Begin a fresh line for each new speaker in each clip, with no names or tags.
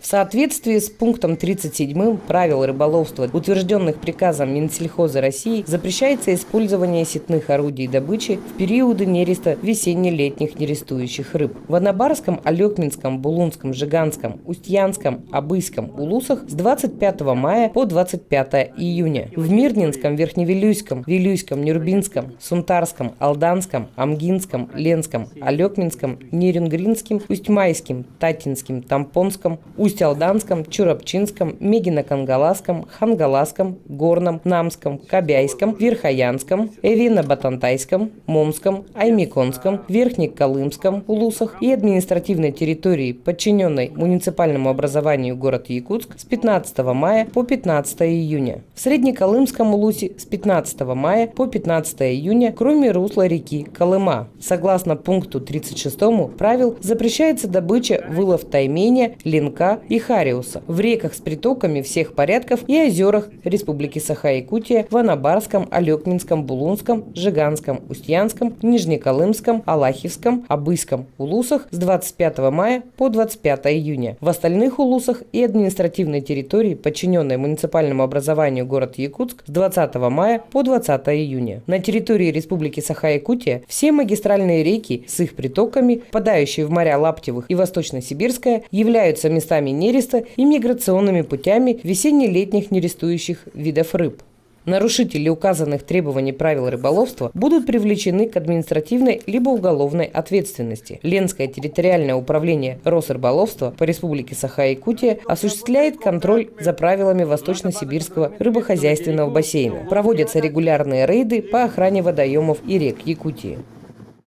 В соответствии с пунктом 37 правил рыболовства, утвержденных приказом Минсельхоза России, запрещается использование сетных орудий добычи в периоды нереста весенне-летних нерестующих рыб. В Анабарском, Алекминском, Булунском, Жиганском, Устьянском, Абыйском улусах с 25 мая по 25 июня. В Мирнинском, Верхневилюйском, Вилюйском, Нюрбинском, Сунтарском, Алданском, Амгинском, Ленском, Алекминском, Нерюнгринским, Усть-Майским, Татинским, Тампонском, Усть-Алданском, Чурапчинском, Мегино-Кангаласском, Хангаласском, Горном, Намском, Кобяйском, Верхоянском, Эвино-Батантайском, Момском, Аймиконском, Верхнеколымском улусах и административной территории, подчиненной муниципальному образованию город Якутск, с 15 мая по 15 июня. В Среднеколымском улусе с 15 мая по 15 июня, кроме русла реки Колыма. Согласно пункту 36 правил, запрещается добыча, вылов тайменя, ленка и хариуса в реках с притоками всех порядков и озерах Республики Саха-Якутия в Анабарском, Алекминском, Булунском, Жиганском, Устьянском, Нижнеколымском, Алахивском, Абыйском улусах с 25 мая по 25 июня. В остальных улусах и административной территории, подчиненной муниципальному образованию город Якутск, с 20 мая по 20 июня. На территории Республики Саха-Якутия все магистральные реки с их притоками, впадающие в моря Лаптевых и Восточно-Сибирская, являются местами нереста и миграционными путями весенне-летних нерестующих видов рыб. Нарушители указанных требований правил рыболовства будут привлечены к административной либо уголовной ответственности. Ленское территориальное управление Росрыболовства по Республике Саха-Якутия осуществляет контроль за правилами Восточно-Сибирского рыбохозяйственного бассейна. Проводятся регулярные рейды по охране водоемов и рек Якутии.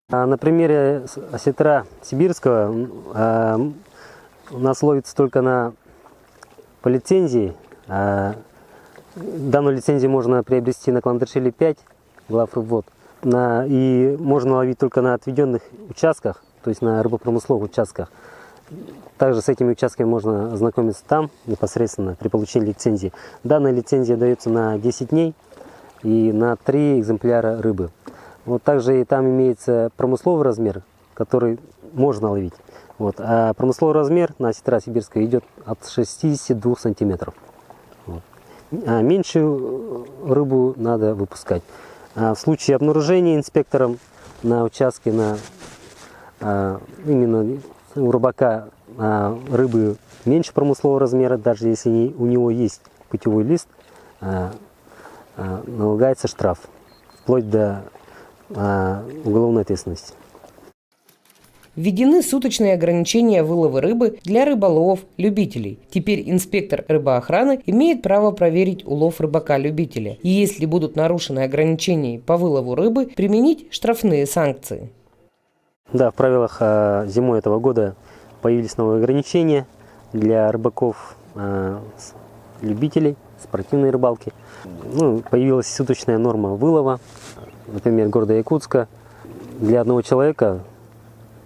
На примере осетра сибирского у нас ловится только по лицензии. Данную лицензию можно приобрести на Кландершиле 5, главрыбвод, и можно ловить только на отведенных участках, то есть на рыбопромысловых участках. Также с этими участками можно ознакомиться там, непосредственно при получении лицензии. Данная лицензия дается на 10 дней и на 3 экземпляра рыбы. Вот также и там имеется промысловый размер, который можно ловить. Вот. А промысловый размер на осетра сибирского идет от 62 сантиметров. Вот. А меньшую рыбу надо выпускать. В случае обнаружения инспектором на участке, именно у рыбака рыбы меньше промыслового размера, даже если у него есть путевой лист, налагается штраф, вплоть до уголовной ответственности.
Введены суточные ограничения вылова рыбы для рыболовов-любителей. Теперь инспектор рыбоохраны имеет право проверить улов рыбака-любителя. И если будут нарушены ограничения по вылову рыбы, применить штрафные санкции.
Да, в правилах зимой этого года появились новые ограничения для рыбаков-любителей спортивной рыбалки. Появилась суточная норма вылова, например, города Якутска. Для одного человека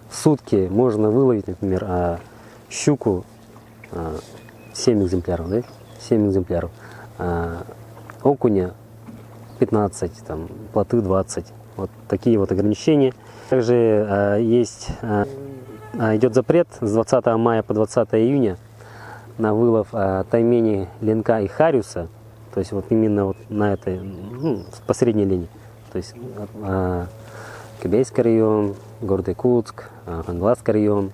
в сутки можно выловить, например, щуку 7 экземпляров, да? 7 экземпляров, окуня 15, плоты 20. Вот такие вот ограничения. Также идет запрет с 20 мая по 20 июня на вылов таймени, ленка и хариуса, то есть вот именно вот на этой, по средней линии. То есть Кобяйский район, город Якутск, Хангаласский район.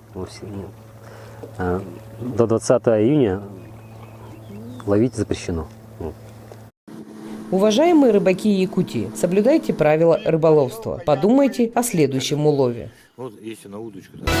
До 20 июня ловить запрещено.
Уважаемые рыбаки Якутии, соблюдайте правила рыболовства. Подумайте о следующем улове.
Вот если на удочку. Да.